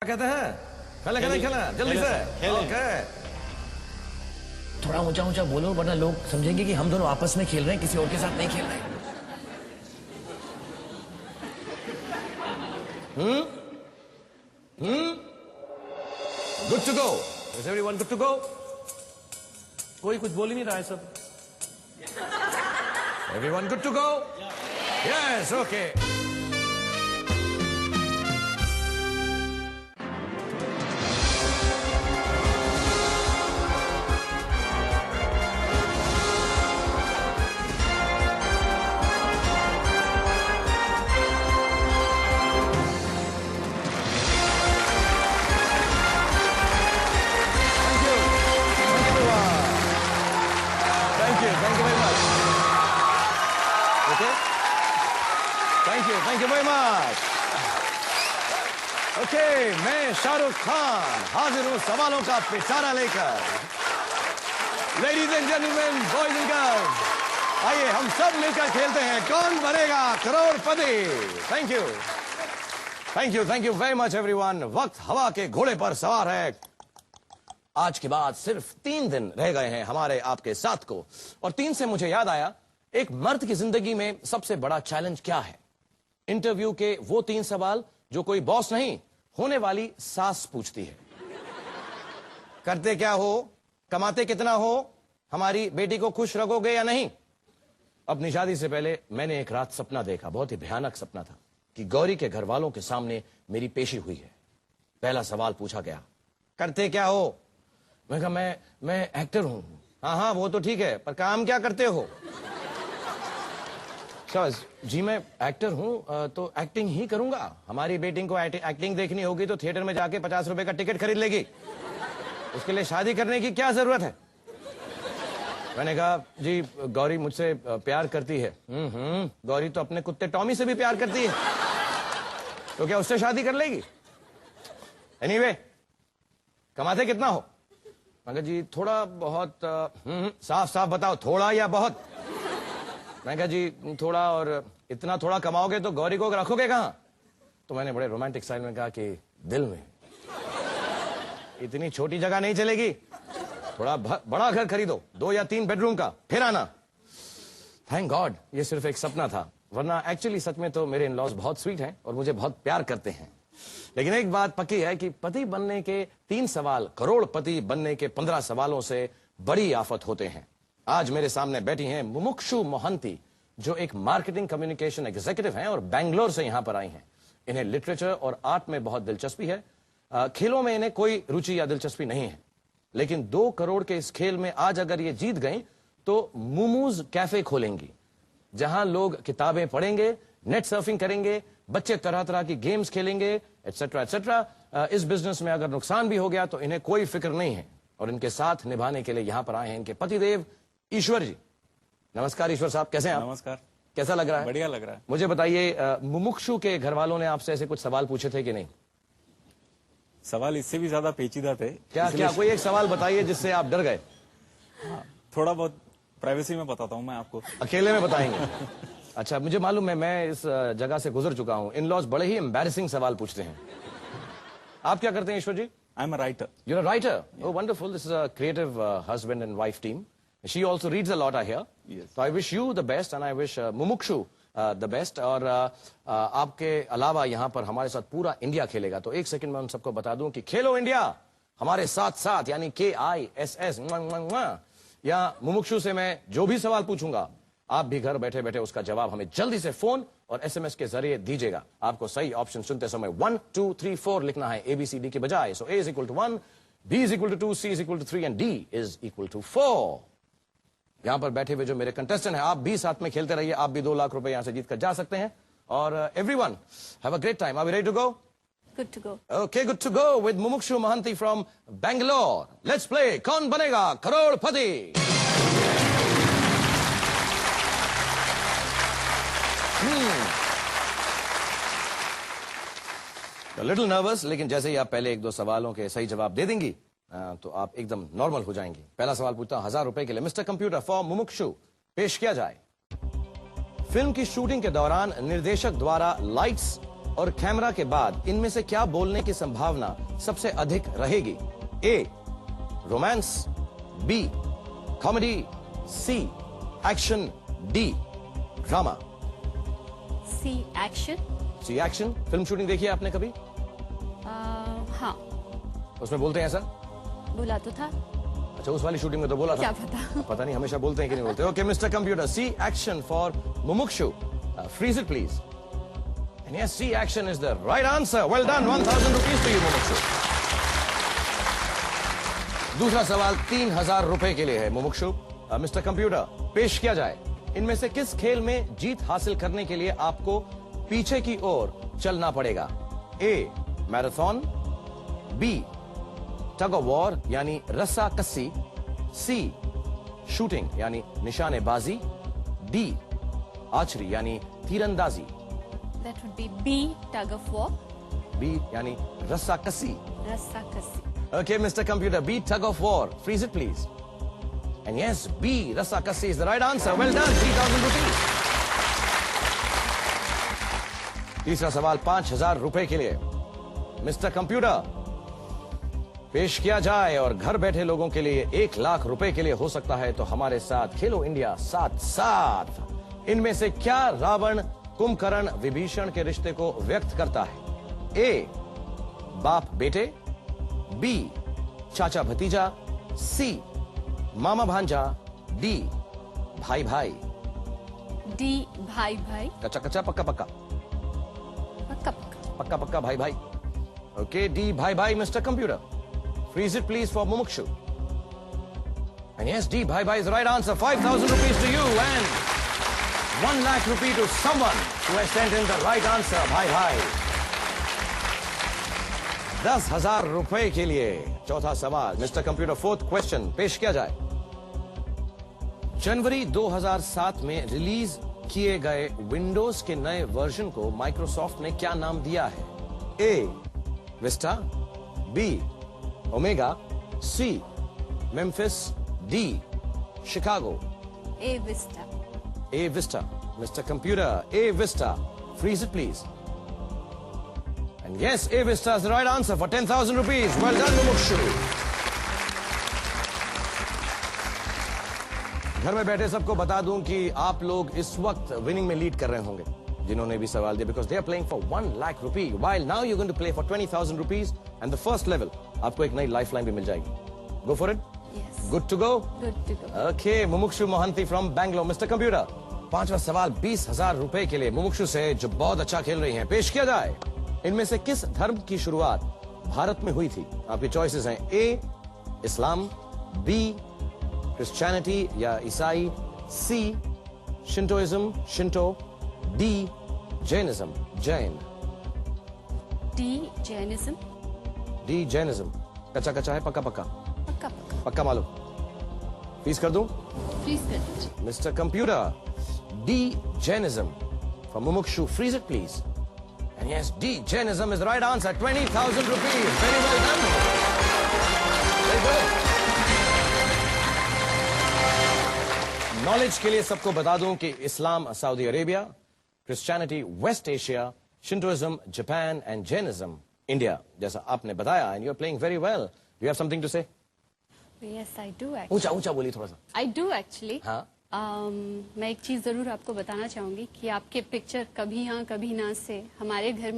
कहते हैं खेले खेले खेले जल्दी से। ओके थोड़ा ऊंचा ऊंचा बोलो वरना लोग समझेंगे कि हम दोनों आपस में खेल रहे हैं, किसी और के साथ नहीं खेल रहे। Good to go. Is everyone good to go? कोई कुछ बोल ही नहीं रहा है सब। Everyone good to go? Yes okay. Thank you very much. Okay, मैं शाहरुख खान हाजिर हूं सवालों का पिटारा लेकर। Ladies and gentlemen, boys and girls, आइए हम सब मिलकर खेलते हैं कौन बनेगा करोड़पति। Thank you. Thank you very much everyone. वक्त हवा के घोड़े पर सवार है। आज के बाद सिर्फ 3 दिन रह गए हैं हमारे आपके साथ को, और 3 से मुझे याद आया एक मर्द की जिंदगी में सबसे बड़ा चैलेंज क्या है। इंटरव्यू के वो 3 सवाल जो कोई बॉस नहीं होने वाली सास पूछती है। करते क्या हो, कमाते कितना हो, हमारी बेटी को खुश रखोगे या नहीं। अपनी शादी से पहले मैंने एक रात सपना देखा, बहुत ही भयानक सपना था कि गौरी के घर वालों के सामने मेरी पेशी हुई है। पहला सवाल पूछा गया, करते क्या हो। मैं कहा मैं एक्टर हूं। हाँ वो तो ठीक है, पर काम क्या करते हो। जी मैं एक्टर हूं तो एक्टिंग ही करूंगा। हमारी बेटी को एक्टिंग देखनी होगी तो थिएटर में जाके 50 रुपए का टिकट खरीद लेगी। उसके लिए शादी करने की क्या जरूरत है। मैंने कहा जी गौरी मुझसे प्यार करती है। गौरी तो अपने कुत्ते टॉमी से भी प्यार करती है, तो क्या उससे शादी कर लेगी। एनीवे, कमाते कितना हो। मैं कहा जी थोड़ा बहुत। साफ साफ बताओ, थोड़ा या बहुत। मैं कहा जी थोड़ा, और इतना थोड़ा कमाओगे तो गौरी को रखोगे कहां। तो मैंने बड़े रोमांटिक स्टाइल में कहा कि दिल में। इतनी छोटी जगह नहीं चलेगी, थोड़ा बड़ा घर खरीदो, 2 या 3 बेडरूम का, फिर आना। थैंक गॉड ये सिर्फ एक सपना था, वरना एक्चुअली सच में तो मेरे इन-लॉज बहुत स्वीट हैं और मुझे बहुत प्यार करते हैं। लेकिन एक बात पक्की है कि पति बनने के 3 सवाल करोड़पति बनने के 15 सवालों से बड़ी आफत होते हैं। आज मेरे सामने बैठी हैं मुमुक्षु मोहंती, जो एक मार्केटिंग कम्युनिकेशन एग्जीक्यूटिव हैं और बेंगलोर से यहां पर आई हैं। इन्हें लिटरेचर और आर्ट में बहुत दिलचस्पी है। खेलों में इन्हें कोई रुचि या दिलचस्पी नहीं है, लेकिन 2 करोड़ के इस खेल में आज अगर ये जीत गई तो मुमूज कैफे खोलेंगी, जहां लोग किताबें पढ़ेंगे, नेट सर्फिंग करेंगे, बच्चे तरह तरह की गेम्स खेलेंगे, एटसेट्रा एटसेट्रा। इस बिजनेस में अगर नुकसान भी हो गया तो इन्हें कोई फिक्र नहीं है, और इनके साथ निभाने के लिए यहां पर आए हैं इनके पतिदेव ईश्वर जी। नमस्कार ईश्वर साहब, कैसे हैं आप। नमस्कार। कैसा लग रहा है। बढ़िया लग रहा है। मुझे बताइए, मुमुक्षु के घर वालों ने आपसे ऐसे कुछ सवाल पूछे थे कि नहीं। सवाल इससे भी ज्यादा पेचीदा थे। क्या कोई एक सवाल बताइए जिससे आप डर गए। थोड़ा बहुत प्राइवेसी में बताता हूँ मैं आपको। अकेले में बताएंगे। अच्छा, मुझे मालूम है, मैं इस जगह से गुजर चुका हूँ। इन लॉज बड़े ही एम्बैरेसिंग सवाल पूछते हैं। आप क्या करते हैं Ishwar ji. I am a writer. You're a writer. Oh, wonderful. This is a creative husband and wife team. She also reads a lot, I hear. Yes. So I wish you the best and I wish Mumukshu the best. और आपके अलावा यहाँ पर हमारे साथ पूरा India खेलेगा, तो एक सेकंड में उन सबको बता दूं कि खेलो इंडिया हमारे साथ साथ, यानी KISS। या मुमुक्षु से मैं जो भी सवाल पूछूंगा, आप भी घर बैठे बैठे उसका जवाब हमें जल्दी से फोन और SMS के जरिए दीजिएगा। आपको सही ऑप्शन सुनते समय 1 2 3 4 लिखना है, ABCD के बजाय। सो A is equal to 1, B is equal to 2, C is equal to 3 and D is equal to 4। यहां पर बैठे हुए जो मेरे कंटेस्टेंट हैं, आप भी साथ में खेलते रहिए। आप भी 2 लाख रुपए यहां से जीत कर जा सकते हैं। और everyone have a great time. Are we ready to go. Good to go. Okay, good to go with Mumukshu Mohanty from Bangalore. Let's play कौन बनेगा करोड़पति। लिटिल नर्वस, लेकिन जैसे ही आप पहले 1-2 सवालों के सही जवाब दे देंगी तो आप एकदम नॉर्मल हो जाएंगी। पहला सवाल पूछता हूं 1000 रुपए के लिए। मिस्टर कंप्यूटर फॉर मुमुक्षु पेश किया जाए। फिल्म की शूटिंग के दौरान निर्देशक द्वारा लाइट्स और कैमरा के बाद इनमें से क्या बोलने की संभावना सबसे अधिक रहेगी? A romance, B comedy, C action, D drama. C action. C action. Film shooting देखी है आपने कभी? हाँ, उसमें बोलते हैं ऐसा? बोला तो था। अच्छा, उस वाली शूटिंग में तो बोला था। क्या पता। पता नहीं, हमेशा बोलते हैं कि नहीं बोलते। Okay mister computer, C action for Mumukshu. Freeze it please. And yes, C action is the right answer. Well done, 1000 rupees to you Mumukshu. दूसरा सवाल 3000 रुपए के लिए है मुमुक्षु। मिस्टर कंप्यूटर, पेश किया जाए। इनमें से किस खेल में जीत हासिल करने के लिए आपको पीछे की ओर चलना पड़ेगा? A marathon, B tug of war यानी रस्सा कस्सी, सी शूटिंग यानी निशानेबाजी, डी आर्चरी यानी तीरंदाजी। That would be B, tug of war. B यानी रस्सा कस्सी। रस्साकसी। Okay, Mr. Computer, B tug of war. Freeze it, please. And yes, B rassa kassi is the right answer. Well done, 3000 rupees. तीसरा सवाल 5000 रुपए के लिए। Mister computer, पेश किया जाए और घर बैठे लोगों के लिए 1 लाख रुपए के लिए हो सकता है तो हमारे साथ खेलो इंडिया साथ साथ। इनमें से क्या रावण कुंभकर्ण विभीषण के रिश्ते को व्यक्त करता है? ए बाप बेटे, बी चाचा भतीजा, सी मामा भांजा, डी भाई भाई। डी भाई भाई। कच्चा कच्चा पक्का पक्का? पक्का पक्का। पक्का पक्का भाई भाई। ओके, डी भाई भाई। Mister computer, freeze it please for Mumukshu. And yes, D भाई भाई is right answer. 5000 rupees to you and 1 lakh rupee to someone who has sent in the right answer, भाई भाई। 10,000 रुपए के लिए चौथा सवाल। मिस्टर कंप्यूटर, फोर्थ क्वेश्चन पेश किया जाए। जनवरी 2007 में रिलीज किए गए विंडोज के नए वर्जन को माइक्रोसॉफ्ट ने क्या नाम दिया है? A Vista, B Omega, C Memphis, D Chicago. A Vista. A Vista. Mister computer, A Vista. Freeze it please. And yes, A Vista is the right answer for 10,000 rupees. Well done, Mumukshu. घर में बैठे सबको बता दूं कि आप लोग इस वक्त विनिंग में लीड कर रहे होंगे, जिन्होंने भी सवाल दिया, because they are playing for 1 lakh rupee. While now you're going to play for 20,000 rupees and the first level, आपको एक नई लाइफलाइन भी मिल जाएगी. Go for it. Yes. Good to go. Good to go. Okay, Mumukshu Mohanty from Bangalore. Mr. Computer, पांचवा सवाल 20,000 रुपए के लिए मुमुक्षु से, जो बहुत अच्छा खेल रही हैं, पेश किया जाए। इनमें से किस धर्म की शुरुआत भारत में हुई थी? आपकी चॉइसेस हैं ए इस्लाम, बी क्रिश्चियनिटी या ईसाई, C Shintoism Shinto, D Jainism Jain. D Jainism. D Jainism. कच्चा कच्चा है पक्का पक्का? पक्का पक्का। पक्का मालूम? फीस कर दूं? प्लीज कर दीजिए। Mister computer, D Jainism from Mumukshu, freeze it please. And yes, D Jainism is the right answer. 20,000 rupees. Very well done. Very good. Knowledge के लिए सबको बता दूं कि Islam Saudi Arabia, Christianity West Asia, Shintoism Japan and Jainism India, जैसा आपने बताया। And you are playing very well. You have something to say? Yes, I do actually. ऊंचा ऊंचा बोलिए थोड़ा सा। I do actually. हाँ। मैं एक चीज जरूर आपको बताना चाहूंगी कि आपके पिक्चर कभी हाँ कभी ना से हमारे घर